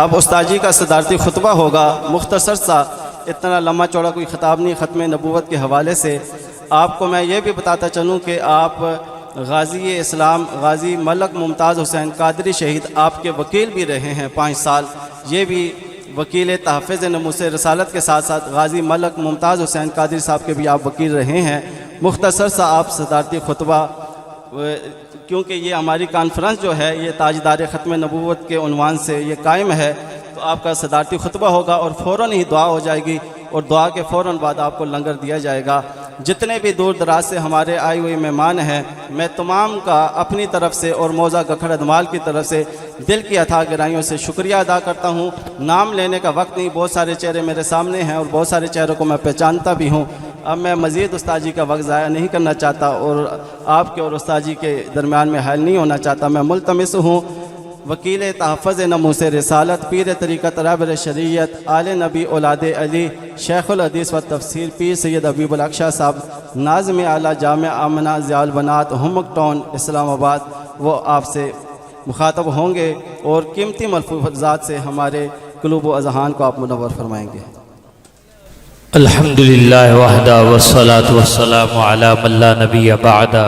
اب استاد جی کا صدارتی خطبہ ہوگا، مختصر سا، اتنا لمبا چوڑا کوئی خطاب نہیں ختم نبوت کے حوالے سے۔ آپ کو میں یہ بھی بتاتا چلوں کہ آپ غازی اسلام غازی ملک ممتاز حسین قادری شہید آپ کے وکیل بھی رہے ہیں 5 سال، یہ بھی وکیل تحفظ ناموس رسالت کے ساتھ ساتھ غازی ملک ممتاز حسین قادری صاحب کے بھی آپ وکیل رہے ہیں۔ مختصر سا آپ صدارتی خطبہ، کیونکہ یہ ہماری کانفرنس جو ہے یہ تاجدار ختم نبوت کے عنوان سے یہ قائم ہے، تو آپ کا صدارتی خطبہ ہوگا اور فوراً ہی دعا ہو جائے گی، اور دعا کے فوراً بعد آپ کو لنگر دیا جائے گا۔ جتنے بھی دور دراز سے ہمارے آئے ہوئے مہمان ہیں، میں تمام کا اپنی طرف سے اور موضع گکھڑ ادمال کی طرف سے دل کی اتھاہ گہرائیوں سے شکریہ ادا کرتا ہوں۔ نام لینے کا وقت نہیں، بہت سارے چہرے میرے سامنے ہیں اور بہت سارے چہروں کو میں پہچانتا بھی ہوں۔ اب میں مزید استاد جی کا وقت ضائع نہیں کرنا چاہتا اور آپ کے اور استاد جی کے درمیان میں حائل نہیں ہونا چاہتا۔ میں ملتمس ہوں وکیل تحفظ ناموس رسالت، پیر طریقت رہبر شریعت، آل نبی اولاد علی، شیخ الحدیث و تفسیر پیر سید حبیب الحق شاہ صاحب، ناظم اعلیٰ جامع آمنہ ضیاء البنات، ہمک ٹاؤن اسلام آباد، وہ آپ سے مخاطب ہوں گے اور قیمتی ملفوظات سے ہمارے قلوب و اذہان کو آپ منور فرمائیں گے۔ الحمدللہ وحدہ والصلاة والسلام علی من لا نبی بعدہ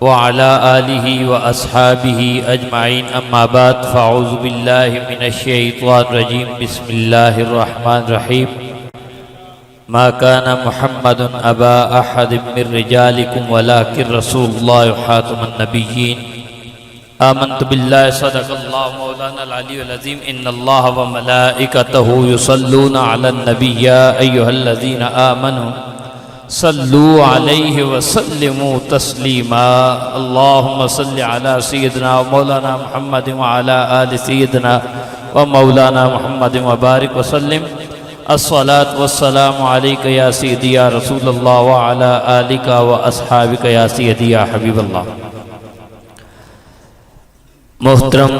وعلى آلہ واصحابہ اجمعین، اما بعد فاعوذ باللہ من الشیطان الرجیم، بسم اللہ الرحمن الرحیم۔ ما كان محمد ابا احد من رجالکم ولکن رسول اللہ خاتم النبیین۔ آمنت باللہ صدق اللہ مولانا العلی العظیم، ان اللہ وملائکتہ یصلون علی النبی یا ایہا الذین آمنوا صلو علیہ وسلموا تسلیما۔ اللہم صل علی سیدنا و مولانا محمد وعلی آل سیدنا و مولانا محمد وبارک وسلم۔ الصلاة والسلام علیکہ یا سیدی یا رسول اللہ وعلی آلکہ و اصحابکہ یا سیدی یا حبیب اللہ۔ محترم،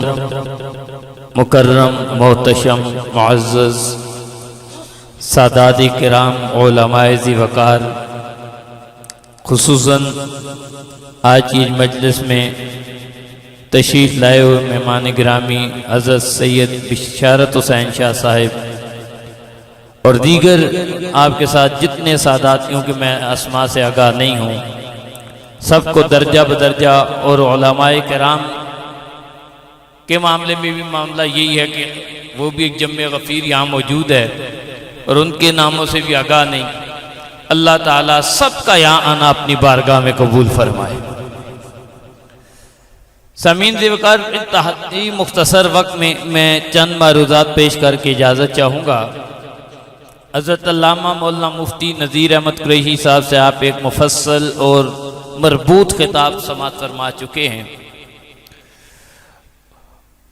مکرم، محتشم، معزز سادات کرام، علماء ذی وقار، خصوصاً آج کی مجلس میں تشریف لائے ہوئے مہمان گرامی حضرت سید بشارت حسین شاہ صاحب اور دیگر آپ کے ساتھ جتنے سادات، کیونکہ میں اسماء سے آگاہ نہیں ہوں، سب کو درجہ بدرجہ، اور علماء کرام کے معاملے میں بھی معاملہ یہی ہے کہ وہ بھی ایک جمع غفیر یہاں موجود ہے اور ان کے ناموں سے بھی آگاہ نہیں۔ اللہ تعالیٰ سب کا یہاں آنا اپنی بارگاہ میں قبول فرمائے۔ سامعین ذی وقار، انتہائی مختصر وقت میں چند معروضات پیش کر کے اجازت چاہوں گا۔ حضرت علامہ مولانا مفتی نذیر احمد قریشی صاحب سے آپ ایک مفصل اور مربوط خطاب سماعت فرما چکے ہیں۔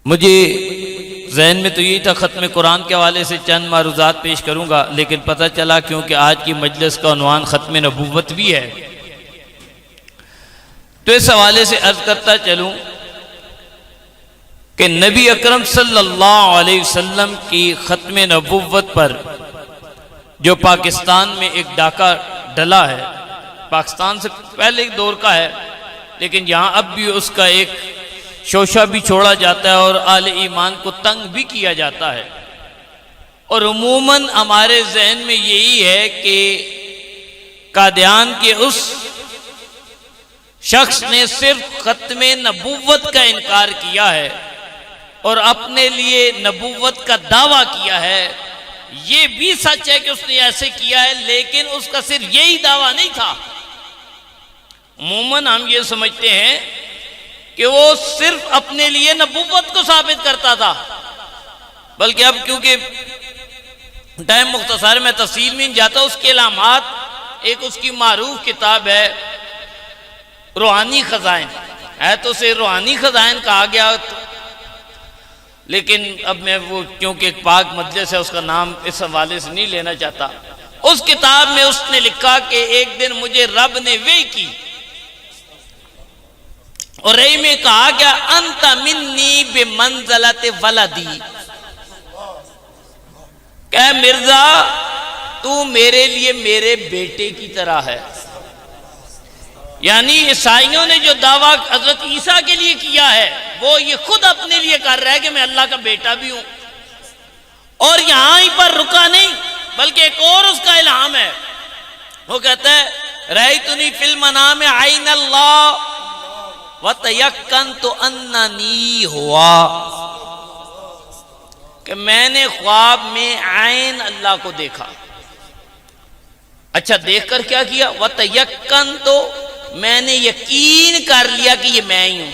مجھے ذہن میں تو یہی تھا ختم قرآن کے حوالے سے چند معروضات پیش کروں گا، لیکن پتہ چلا کیونکہ آج کی مجلس کا عنوان ختم نبوت بھی ہے، تو اس حوالے سے عرض کرتا چلوں کہ نبی اکرم صلی اللہ علیہ وسلم کی ختم نبوت پر جو پاکستان میں ایک ڈاکہ ڈلا ہے، پاکستان سے پہلے ایک دور کا ہے، لیکن یہاں اب بھی اس کا ایک شوشہ بھی چھوڑا جاتا ہے اور اہل ایمان کو تنگ بھی کیا جاتا ہے، اور عموماً ہمارے ذہن میں یہی ہے کہ قادیان کے اس شخص نے صرف ختم نبوت کا انکار کیا ہے اور اپنے لیے نبوت کا دعویٰ کیا ہے۔ یہ بھی سچ ہے کہ اس نے ایسے کیا ہے، لیکن اس کا صرف یہی دعویٰ نہیں تھا۔ عموماً ہم یہ سمجھتے ہیں کہ وہ صرف اپنے لیے نبوت کو ثابت کرتا تھا، بلکہ اب کیونکہ ٹائم مختصر میں تفصیل میں نہیں جاتا، اس کے علامات، ایک اس کی معروف کتاب ہے روحانی خزائن، ہے تو اسے روحانی خزائن کہا گیا، لیکن اب میں وہ کیونکہ ایک پاک مجلس ہے اس کا نام اس حوالے سے نہیں لینا چاہتا۔ اس کتاب میں اس نے لکھا کہ ایک دن مجھے رب نے وحی کی اور رہی میں کہا گیا انت منی بمنزلت ولدی، کہ مرزا تو میرے لیے میرے بیٹے کی طرح ہے۔ یعنی عیسائیوں نے جو دعویٰ حضرت عیسیٰ کے لیے کیا ہے وہ یہ خود اپنے لیے کر رہا ہے کہ میں اللہ کا بیٹا بھی ہوں، اور یہاں ہی پر رکا نہیں بلکہ ایک اور اس کا الہام ہے. وہ کہتا ہے رأیتنی فی المنام عین اللہ وتیقنت اننی ہوا، کہ میں نے خواب میں عین اللہ کو دیکھا. اچھا دیکھ کر کیا کیا؟ وتیقنت، میں نے یقین کر لیا کہ یہ میں ہی ہوں.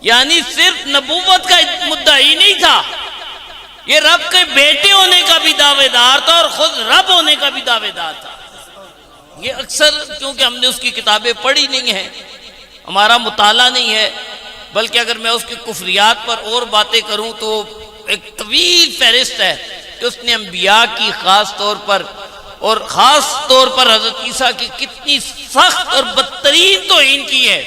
یعنی صرف نبوت کا مدعی نہیں تھا، یہ رب کے بیٹے ہونے کا بھی دعوے دار تھا اور خود رب ہونے کا بھی دعوے دار تھا. یہ اکثر کیونکہ ہم نے اس کی کتابیں پڑھی نہیں ہیں، ہمارا مطالعہ نہیں ہے، بلکہ اگر میں اس کی کفریات پر اور باتیں کروں تو ایک طویل فہرست ہے کہ اس نے انبیاء کی خاص طور پر اور خاص طور پر حضرت عیسیٰ کی کتنی سخت اور بدترین توہین کی ہے.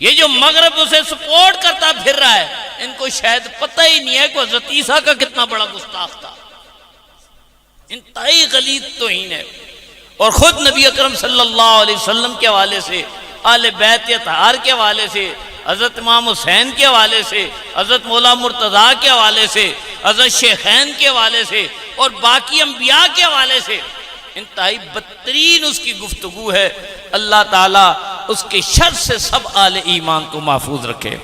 یہ جو مغرب اسے سپورٹ کرتا پھر رہا ہے، ان کو شاید پتہ ہی نہیں ہے کہ حضرت عیسیٰ کا کتنا بڑا گستاخ تھا. انتہائی غلیظ توہین ہے. اور خود نبی اکرم صلی اللہ علیہ وسلم کے حوالے سے، آل بیت اطہار کے حوالے سے، حضرت امام حسین کے حوالے سے، حضرت مولا مرتضیٰ کے حوالے سے، حضرت شیخین کے حوالے سے اور باقی انبیاء کے حوالے سے انتہائی بدترین اس کی گفتگو ہے. اللہ تعالیٰ اس کے شر سے سب آل ایمان کو محفوظ رکھے.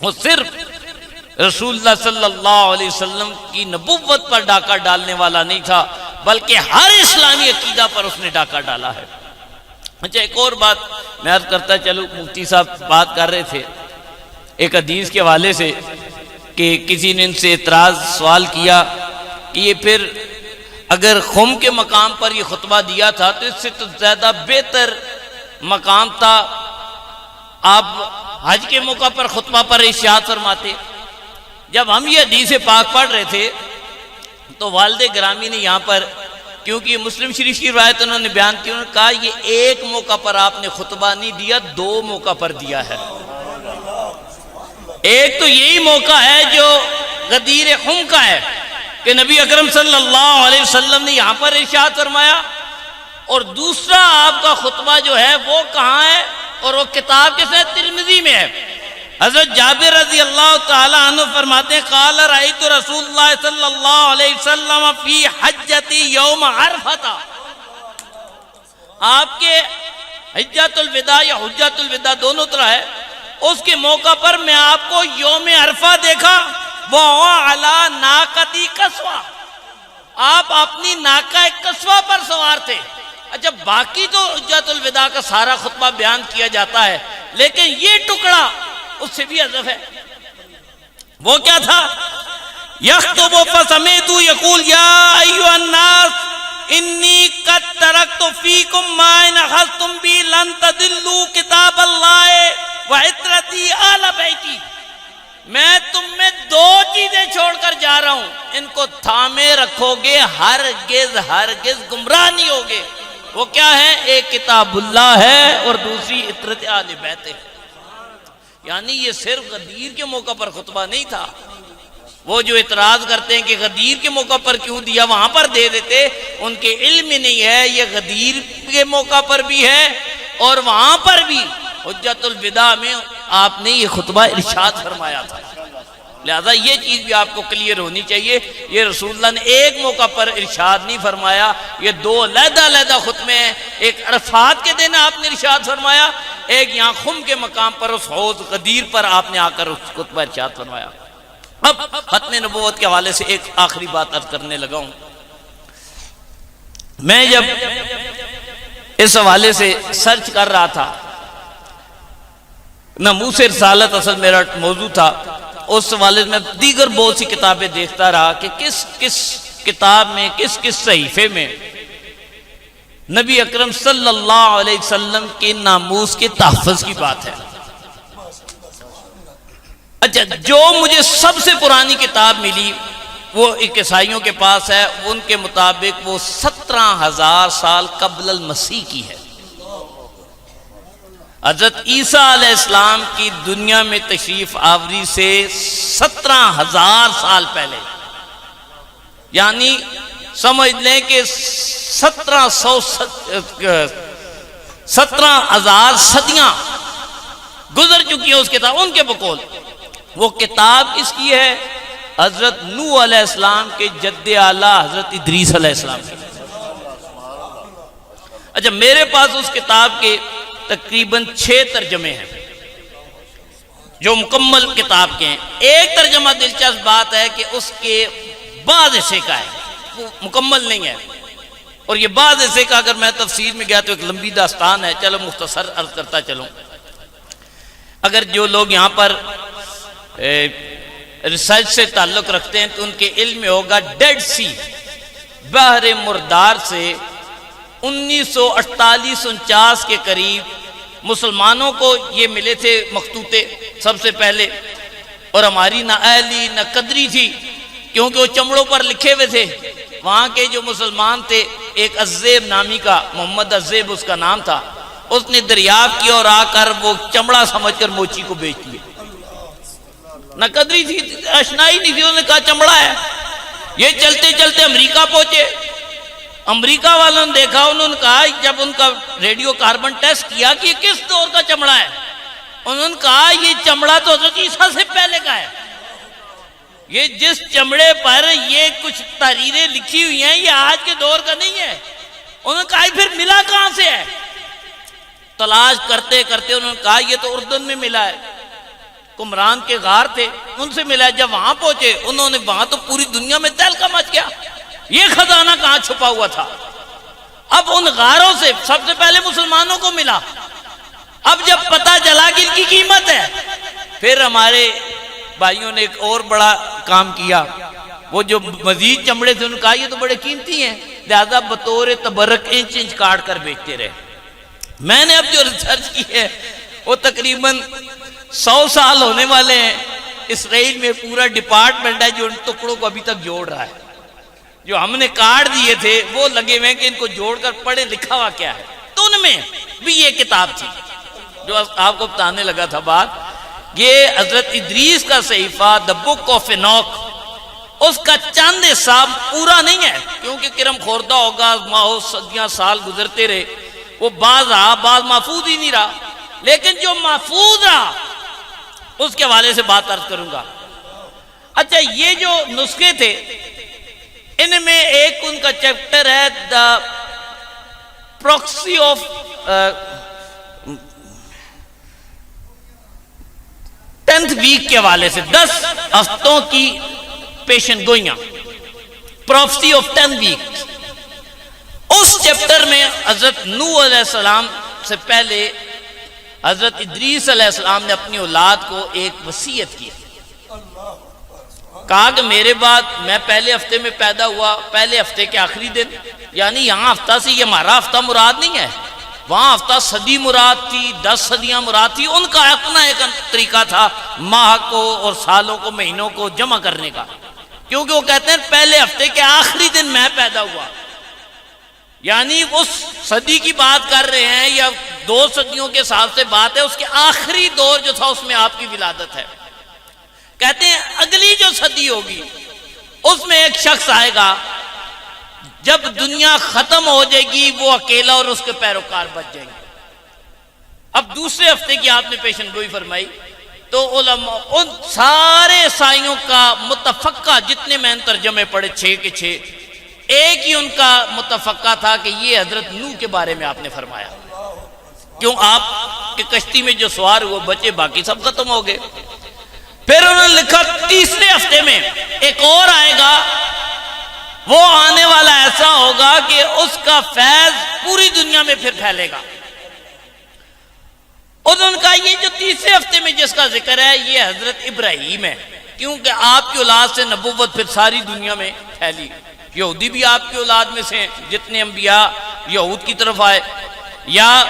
وہ صرف رسول اللہ صلی اللہ علیہ وسلم کی نبوت پر ڈاکہ ڈالنے والا نہیں تھا بلکہ ہر اسلامی عقیدہ پر اس نے ڈاکہ ڈالا ہے. اچھا ایک اور بات میں عرض کرتا چلو، مفتی صاحب بات کر رہے تھے ایک حدیث کے حوالے سے کہ کسی نے ان سے اعتراض سوال کیا کہ یہ پھر اگر خم کے مقام پر یہ خطبہ دیا تھا تو اس سے تو زیادہ بہتر مقام تھا آپ حج کے موقع پر خطبہ پر ارشاد فرماتے. جب ہم یہ حدیث پاک پڑھ رہے تھے تو والد گرامی نے یہاں پر، کیونکہ یہ مسلم شریف کی روایت انہوں نے بیان کی، انہوں نے کہا یہ ایک موقع پر آپ نے خطبہ نہیں دیا، دو موقع پر دیا ہے. ایک تو یہی موقع ہے جو غدیر خم کا ہے کہ نبی اکرم صلی اللہ علیہ وسلم نے یہاں پر ارشاد فرمایا، اور دوسرا آپ کا خطبہ جو ہے وہ کہاں ہے، اور وہ کتاب کے ساتھ ترمذی میں ہے. حضرت جابر رضی اللہ تعالی عنہ فرماتے ہیں قال رأیت رسول اللہ صلی اللہ علیہ وسلم فی حجتی یوم عرفہ، آپ کے حجۃ الوداع یا حجۃ الوداع دونوں طرح ہے، اس کے موقع پر میں آپ کو یوم عرفہ دیکھا، وہ علی ناقتی قصوہ، آپ اپنی ناقہ قصوہ پر سوار تھے. اچھا باقی تو حجۃ الوداع کا سارا خطبہ بیان کیا جاتا ہے، لیکن یہ ٹکڑا اس سے بھی حذف ہے. وہ کیا تھا؟ یخطب فسمعت یقول یا ایھا الناس انی قد ترکت فیکم ما ان اخذتم بی لن تضلوا کتاب اللہ وعطرتی آل بیتی. میں تم میں دو چیزیں چھوڑ کر جا رہا ہوں، ان کو تھامے رکھو گے، ہرگز ہرگز گمراہ نہیں ہوگے. وہ کیا ہے؟ ایک کتاب اللہ ہے اور دوسری عطرت آل بیت ہے. یعنی یہ صرف غدیر کے موقع پر خطبہ نہیں تھا. وہ جو اعتراض کرتے ہیں کہ غدیر کے موقع پر کیوں دیا، وہاں پر دے دیتے، ان کے علم میں نہیں ہے. یہ غدیر کے موقع پر بھی ہے اور وہاں پر بھی حجۃ الوداع میں آپ نے یہ خطبہ ارشاد فرمایا تھا. لہذا یہ چیز بھی آپ کو کلیئر ہونی چاہیے. یہ رسول اللہ نے ایک موقع پر ارشاد نہیں فرمایا، یہ دو علیحدہ علیحدہ خطبے ہیں. ایک عرفات کے دن آپ نے ارشاد فرمایا، ایک یہاں خم کے مقام پر اس حوض غدیر پر آپ نے آ کر اس خطبہ ارشاد فرمایا. اب ختم نبوت کے حوالے سے ایک آخری بات عرض کرنے لگا ہوں. میں جب اس حوالے سے سرچ کر رہا تھا، ناموس رسالت اصل میرا موضوع تھا، اس حوالے میں دیگر بہت سی کتابیں دیکھتا رہا کہ کس کس کتاب میں، کس کس صحیفے میں نبی اکرم صلی اللہ علیہ وسلم کے ناموس کے تحفظ کی بات ہے. اچھا جو مجھے سب سے پرانی کتاب ملی وہ ایک عیسائیوں کے پاس ہے، ان کے مطابق وہ 17,000 سال قبل المسیح کی ہے. حضرت عیسیٰ علیہ السلام کی دنیا میں تشریف آوری سے 17,000 سال پہلے، یعنی سمجھ لیں کہ 17,000 صدیاں گزر چکی ہیں اس کتاب، ان کے بقول وہ کتاب کس کی ہے؟ حضرت نوح علیہ السلام کے جد اعلیٰ حضرت ادریس علیہ السلام کی۔ اچھا، میرے پاس اس کتاب کے تقریباً 6 ترجمے ہیں جو مکمل کتاب کے ہیں۔ ایک ترجمہ دلچسپ بات ہے کہ اس کے بعض حصے کا ہے، وہ مکمل نہیں ہے، اور یہ بعض حصے کا اگر میں تفسیر میں گیا تو ایک لمبی داستان ہے، چلو مختصر عرض کرتا چلوں۔ اگر جو لوگ یہاں پر ریسرچ سے تعلق رکھتے ہیں تو ان کے علم میں ہوگا ڈیڈ سی، بحر مردار سے 1948-49 کے قریب مسلمانوں کو یہ ملے تھے مخطوطے سب سے پہلے، اور ہماری نہ اہلی نہ قدری تھی کیونکہ وہ چمڑوں پر لکھے ہوئے تھے۔ وہاں کے جو مسلمان تھے، ایک عزیب نامی کا، محمد عزیب اس کا نام تھا، اس نے دریافت کیا اور آ کر وہ چمڑا سمجھ کر موچی کو بیچ دیا۔ نہ قدری تھی، اشنائی نہیں تھی، انہوں نے کہا چمڑا ہے۔ یہ چلتے چلتے امریکہ پہنچے، امریکہ والوں نے دیکھا، انہوں نے کہا جب ان کا ریڈیو کاربن ٹیسٹ کیا کہ یہ کس دور کا چمڑا ہے، انہوں نے کہا یہ چمڑا تو حضرت عیسیٰ سے پہلے کا ہے، یہ جس چمڑے پر یہ کچھ تحریریں لکھی ہوئی ہیں یہ آج کے دور کا نہیں ہے۔ انہوں نے کہا پھر ملا کہاں سے ہے؟ تلاش کرتے کرتے انہوں نے کہا یہ تو اردن میں ملا ہے، قمران کے غار تھے ان سے ملا ہے۔ جب وہاں پہنچے انہوں نے، وہاں تو پوری دنیا میں تہلکہ مچ گیا، یہ خزانہ کہاں چھپا ہوا تھا۔ اب ان غاروں سے سب سے پہلے مسلمانوں کو ملا، اب جب پتہ چلا کہ ان کی قیمت ہے، پھر ہمارے بھائیوں نے ایک اور بڑا کام کیا، وہ جو مزید چمڑے تھے انہوں نے کہا یہ تو بڑے قیمتی ہیں، لہذا بطور تبرک انچ انچ کاٹ کر بیچتے رہے۔ میں نے اب جو ریسرچ کی ہے وہ تقریباً 100 سال ہونے والے ہیں، اسرائیل میں پورا ڈپارٹمنٹ ہے جو ان ٹکڑوں کو ابھی تک جوڑ رہا ہے۔ جو ہم نے کاٹ دیے تھے وہ لگے ہوئے کہ ان کو جوڑ کر پڑھے لکھا ہوا کیا ہے، تو ان میں بھی یہ کتاب تھی جو آپ کو بتانے لگا تھا بات۔ یہ حضرت ادریس کا صحیفہ دا بک آف انوک، اس کا چند حصہ پورا نہیں ہے کیونکہ کرم خوردہ ہوگا، ماہو صدیاں سال گزرتے رہے، وہ بعض رہا بعض محفوظ ہی نہیں رہا، لیکن جو محفوظ رہا اس کے حوالے سے بات عرض کروں گا۔ اچھا، یہ جو نسخے تھے ان میں ایک ان کا چیپٹر ہے دا پروکسی آف 10th ویک کے حوالے سے، 10 ہفتوں کی پیشن گوئیاں، پروفسی آف 10 ویک۔ اس چیپٹر میں حضرت نوح علیہ السلام سے پہلے حضرت ادریس علیہ السلام نے اپنی اولاد کو ایک وصیت کی، کہا کہ میرے بعد میں پہلے ہفتے میں پیدا ہوا، پہلے ہفتے کے آخری دن، یعنی یہاں ہفتہ سے یہ ہمارا ہفتہ مراد نہیں ہے، وہاں ہفتہ صدی مراد تھی، 10 صدیاں مراد تھی، ان کا اپنا ایک طریقہ تھا ماہ کو اور سالوں کو مہینوں کو جمع کرنے کا، کیونکہ وہ کہتے ہیں پہلے ہفتے کے آخری دن میں پیدا ہوا، یعنی اس صدی کی بات کر رہے ہیں یا 2 صدیوں کے حساب سے بات ہے، اس کے آخری دور جو تھا اس میں آپ کی ولادت ہے۔ کہتے ہیں اگلی جو صدی ہوگی اس میں ایک شخص آئے گا، جب دنیا ختم ہو جائے گی وہ اکیلا اور اس کے پیروکار بچ جائیں گے۔ اب دوسرے ہفتے کی آپ نے پیشن گوئی فرمائی تو علماء ان سارے عیسائیوں کا متفقہ، جتنے میں نے ترجمے پڑھے 6 کے 6، ایک ہی ان کا متفقہ تھا کہ یہ حضرت نوح کے بارے میں آپ نے فرمایا، کیوں آپ کے کشتی میں جو سوار ہوئے بچے باقی سب ختم ہو گئے۔ پھر انہوں نے لکھا تیسرے ہفتے میں ایک اور آئے گا، وہ آنے والا ایسا ہوگا کہ اس کا فیض پوری دنیا میں پھر پھیلے گا۔ انہوں نے کہا یہ جو تیسرے ہفتے میں جس کا ذکر ہے یہ حضرت ابراہیم ہے، کیونکہ آپ کی اولاد سے نبوت پھر ساری دنیا میں پھیلی، یہودی بھی آپ کی اولاد میں سے ہیں، جتنے انبیاء یہود کی طرف آئے، یا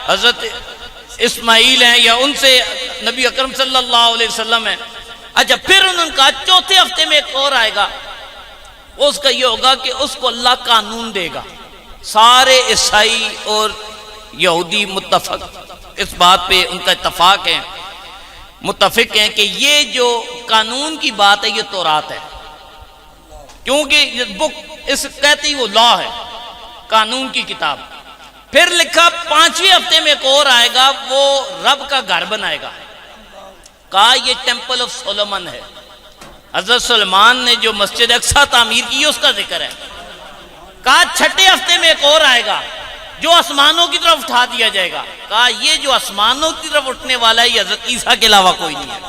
حضرت اسماعیل ہیں یا ان سے نبی اکرم صلی اللہ علیہ وسلم ہیں۔ اچھا، پھر انہوں نے کہا چوتھے ہفتے میں ایک اور آئے گا، اس کا یہ ہوگا کہ اس کو اللہ قانون دے گا۔ سارے عیسائی اور یہودی متفق اس بات پہ ان کا اتفاق ہے، متفق ہیں کہ یہ جو قانون کی بات ہے یہ تورات ہے، کیونکہ یہ بک اس کہتی وہ لا ہے، قانون کی کتاب۔ پھر لکھا 5ویں ہفتے میں ایک اور آئے گا، وہ رب کا گھر بنائے گا۔ کہا یہ ٹیمپل آف سولومن ہے، حضرت سلیمان نے جو مسجد اقصی تعمیر کی ہے اس کا ذکر ہے۔ کہا 6 ہفتے میں ایک اور آئے گا جو آسمانوں کی طرف اٹھا دیا جائے گا۔ کہا یہ جو آسمانوں کی طرف اٹھنے والا ہے یہ حضرت عیسیٰ کے علاوہ کوئی نہیں ہے۔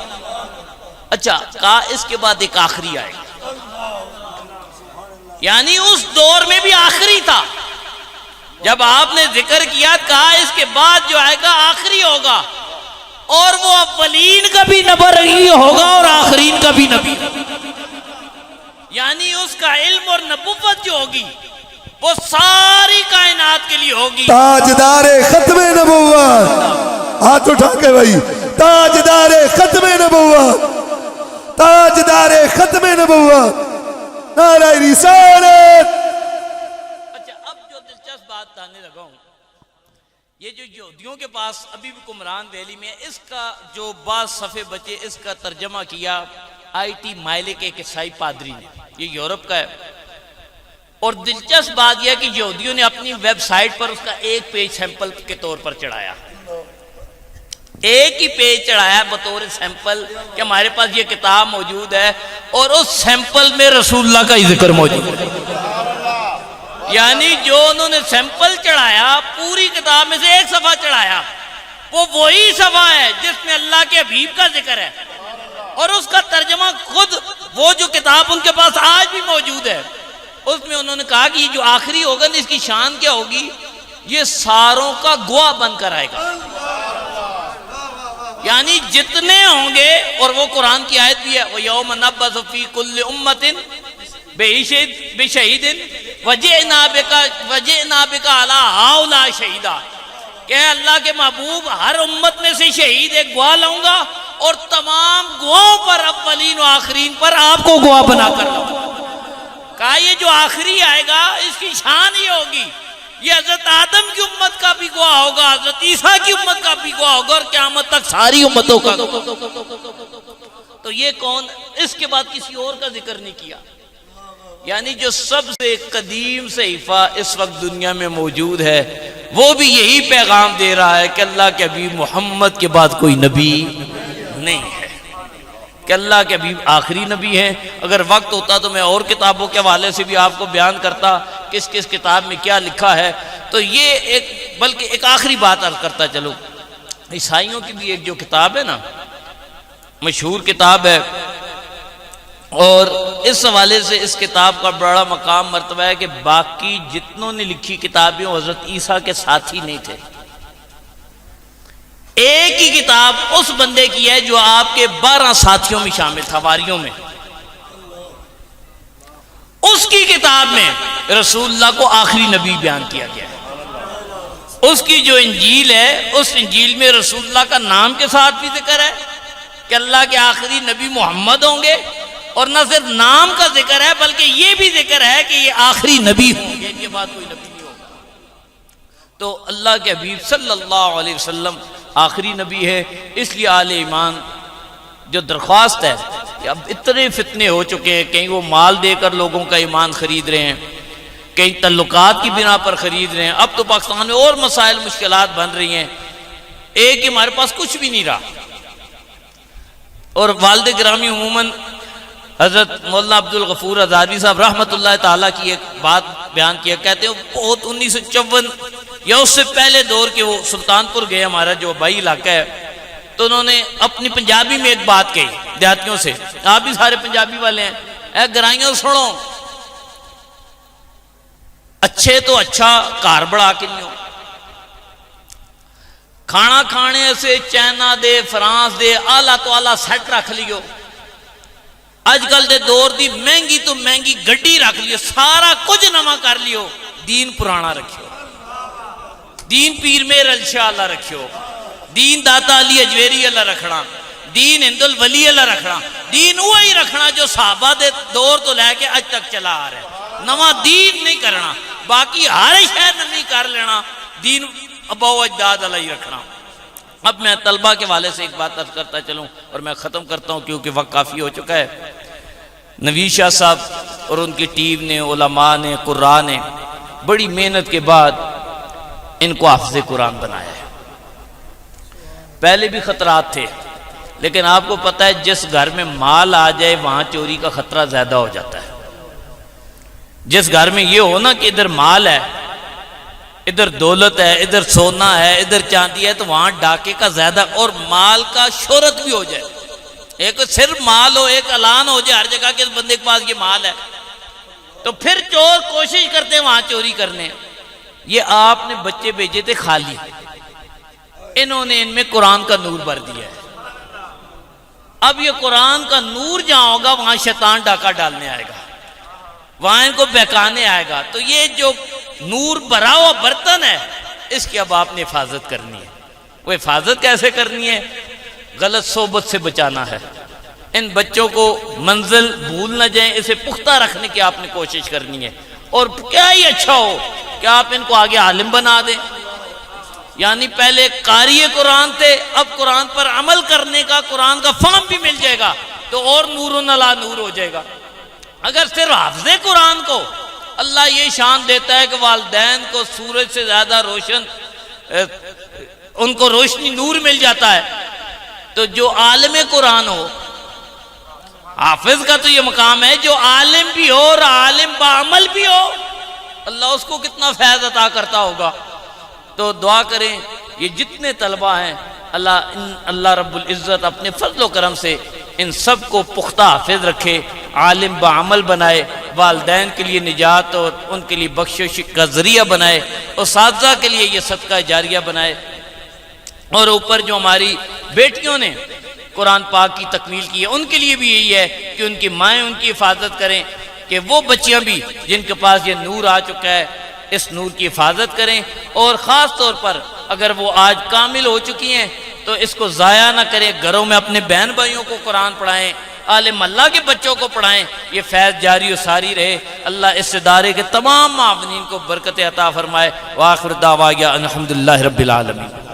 اچھا، کہا اس کے بعد ایک آخری آئے گا، یعنی اس دور میں بھی آخری تھا۔ جب آپ نے ذکر کیا، کہا اس کے بعد جو آئے گا آخری ہوگا، اور وہ اولین کا بھی نبی ہوگا اور آخرین کا بھی نبی، یعنی اس کا علم اور نبوت جو ہوگی وہ ساری کائنات کے لیے ہوگی۔ تاجدار ختم نبوت، ہاتھ اٹھا کے بھائی، تاجدار ختم نبوت، تاجدار ختم نبوت، نعرہ رسالت۔ اچھا، اب جو دلچسپ بات بتانے لگا ہوں، یہ جو یہودیوں کے پاس ابھی بھی قمران ویلی میں، اس کا جو بعض صفحے بچے، اس کا ترجمہ کیا IIT مائلے کے ایک عیسائی پادری نے، یہ یورپ کا ہے۔ اور دلچسپ بات یہ ہے کہ یہودیوں نے اپنی ویب سائٹ پر اس کا ایک پیج سیمپل کے طور پر چڑھایا، ایک ہی پیج چڑھایا بطور سیمپل کہ ہمارے پاس یہ کتاب موجود ہے، اور اس سیمپل میں رسول اللہ کا ہی ذکر موجود ہے۔ یعنی جو انہوں نے سیمپل چڑھایا، پوری کتاب میں سے ایک صفحہ چڑھایا، وہ وہی صفحہ ہے جس میں اللہ کے حبیب کا ذکر ہے، اور اس کا ترجمہ خود وہ جو کتاب ان کے پاس آج بھی موجود ہے، اس میں انہوں نے کہا کہ یہ جو آخری ہوگا نا، اس کی شان کیا ہوگی، یہ ساروں کا گواہ بن کر آئے گا۔ یعنی جتنے ہوں گے، اور وہ قرآن کی آیت بھی ہے، وَيَوْمَ نَبْعَثُ فِي كُلِّ أُمَّةٍ بِشَهِيدٍ وَجِئْنَا بِكَ عَلَىٰ هَٰؤُلَاءِ شَهِيدًا، کہ اللہ کے محبوب ہر امت میں سے شہید ایک گواہ لاؤں گا، اور تمام گواہوں پر، اولین و آخرین پر آپ کو گواہ بنا کر لاؤں گا۔ کہا یہ جو آخری آئے گا اس کی شان ہی ہوگی، یہ حضرت آدم کی امت کا بھی گواہ ہوگا، حضرت عیسیٰ کی امت کا بھی گواہ ہوگا، اور قیامت تک ساری امتوں کا۔ تو یہ کون؟ اس کے بعد کسی اور کا ذکر نہیں کیا۔ یعنی جو سب سے قدیم صحیفہ اس وقت دنیا میں موجود ہے، وہ بھی یہی پیغام دے رہا ہے کہ اللہ کے حبیب محمد کے بعد کوئی نبی نہیں ہے، کہ اللہ کے حبیب آخری نبی ہیں۔ اگر وقت ہوتا تو میں اور کتابوں کے حوالے سے بھی آپ کو بیان کرتا کس کس کتاب میں کیا لکھا ہے۔ تو یہ بلکہ ایک آخری بات عرض کرتا چلو، عیسائیوں کی بھی ایک جو کتاب ہے نا، مشہور کتاب ہے، اور اس حوالے سے اس کتاب کا بڑا مقام مرتبہ ہے کہ باقی جتنوں نے لکھی کتابیں حضرت عیسیٰ کے ساتھی نہیں تھے، ایک ہی کتاب اس بندے کی ہے جو آپ کے 12 ساتھیوں میں شامل تھا، واریوں میں۔ اس کی کتاب میں رسول اللہ کو آخری نبی بیان کیا گیا ہے۔ اس کی جو انجیل ہے، اس انجیل میں رسول اللہ کا نام کے ساتھ بھی ذکر ہے کہ اللہ کے آخری نبی محمد ہوں گے، اور نہ صرف نام کا ذکر ہے بلکہ یہ بھی ذکر ہے کہ یہ آخری نبی ہوں گے، ان کے بعد کوئی نبی نہیں ہوگا۔ تو اللہ کے حبیب صلی اللہ علیہ وسلم آخری نبی ہے۔ اس لیے آل ایمان جو درخواست ہے کہ اب اتنے فتنے ہو چکے ہیں، کہیں وہ مال دے کر لوگوں کا ایمان خرید رہے ہیں، کہیں تعلقات کی بنا پر خرید رہے ہیں، اب تو پاکستان میں اور مسائل مشکلات بن رہی ہیں، ایک ہی ہمارے پاس کچھ بھی نہیں رہا۔ اور والد گرامی عموماً حضرت مولانا عبد الغفور ہزاروی صاحب رحمۃ اللہ تعالیٰ کی ایک بات بیان کیا، کہتے ہیں بہت 1954 یا اس سے پہلے دور کے، وہ سلطان پور گئے، ہمارا جو بائی علاقہ ہے، تو انہوں نے اپنی پنجابی میں ایک بات کہی دیہاتیوں سے، آپ بھی سارے پنجابی والے ہیں، اے گرائیوں سنو، اچھے تو اچھا کار بڑھا کے نہیں ہو، کھانا کھانے سے چائنا دے، فرانس دے، آلہ تو آلہ سیٹ رکھ لیو، اج کل دے دور دی مہنگی تو مہنگی گڈی رکھ لیو، سارا کچھ نواں کر لیو، دین پرانا رکھیو، دین پیر میر الشاہ اللہ رکھیو، دین داتا علی اجویری اللہ رکھنا، دین ہند الولی اللہ رکھنا، دین وہی رکھنا جو صحابہ دے دور تو لے کے اج تک چلا آ رہا ہے، نواں دین نہیں کرنا، باقی ہر شہر نمی کر لینا، دین ابا و اجداد علیہ رکھنا۔ اب میں طلبہ کے والے سے ایک بات عرض کرتا چلوں اور میں ختم کرتا ہوں کیونکہ وقت کافی ہو چکا ہے۔ نوید شاہ صاحب اور ان کی ٹیم نے، علماء نے، قراء نے بڑی محنت کے بعد ان کو حافظ قرآن بنایا ہے۔ پہلے بھی خطرات تھے، لیکن آپ کو پتہ ہے جس گھر میں مال آ جائے وہاں چوری کا خطرہ زیادہ ہو جاتا ہے۔ جس گھر میں یہ ہو نا کہ ادھر مال ہے، ادھر دولت ہے، ادھر سونا ہے، ادھر چاندی ہے، تو وہاں ڈاکے کا زیادہ، اور مال کا شہرت بھی ہو جائے، ایک صرف مال ہو، ایک اعلان ہو جائے ہر جگہ کہ اس بندے کے پاس یہ مال ہے، تو پھر چور کوشش کرتے ہیں وہاں چوری کرنے۔ یہ آپ نے بچے بھیجے تھے خالی، انہوں نے ان میں قرآن کا نور بھر دیا ہے۔ اب یہ قرآن کا نور جہاں ہوگا وہاں شیطان ڈاکہ ڈالنے آئے گا، وہاں ان کو بہکانے آئے گا۔ تو یہ جو نور بھرا ہوا برتن ہے، اس کی اب آپ نے حفاظت کرنی ہے۔ وہ حفاظت کیسے کرنی ہے؟ غلط صحبت سے بچانا ہے۔ ان بچوں کو منزل بھول نہ جائیں، اسے پختہ رکھنے کی آپ نے کوشش کرنی ہے۔ اور کیا ہی اچھا ہو کہ آپ ان کو آگے عالم بنا دیں، یعنی پہلے قاری قرآن تھے، اب قرآن پر عمل کرنے کا، قرآن کا فہم بھی مل جائے گا تو اور نور علی نور ہو جائے گا۔ اگر صرف حافظ قرآن کو اللہ یہ شان دیتا ہے کہ والدین کو سورج سے زیادہ روشن، ان کو روشنی نور مل جاتا ہے، تو جو عالم قرآن ہو، حافظ کا تو یہ مقام ہے، جو عالم بھی ہو اور عالم بعمل بھی ہو، اللہ اس کو کتنا فیض عطا کرتا ہوگا۔ تو دعا کریں یہ جتنے طلبہ ہیں، اللہ رب العزت اپنے فضل و کرم سے ان سب کو پختہ حافظ رکھے، عالم بعمل بنائے، والدین کے لیے نجات اور ان کے لیے بخشش کا ذریعہ بنائے، اساتذہ کے لیے یہ صدقہ جاریہ بنائے، اور اوپر جو ہماری بیٹیوں نے قرآن پاک کی تکمیل کی ہے ان کے لیے بھی یہی ہے کہ ان کی مائیں ان کی حفاظت کریں، کہ وہ بچیاں بھی جن کے پاس یہ نور آ چکا ہے اس نور کی حفاظت کریں، اور خاص طور پر اگر وہ آج کامل ہو چکی ہیں تو اس کو ضائع نہ کریں، گھروں میں اپنے بہن بھائیوں کو قرآن پڑھائیں، عالم اللہ کے بچوں کو پڑھائیں، یہ فیض جاری و ساری رہے۔ اللہ اس ادارے کے تمام معاونین کو برکت عطا فرمائے۔ وآخر دعوانا الحمدللہ رب العالمین۔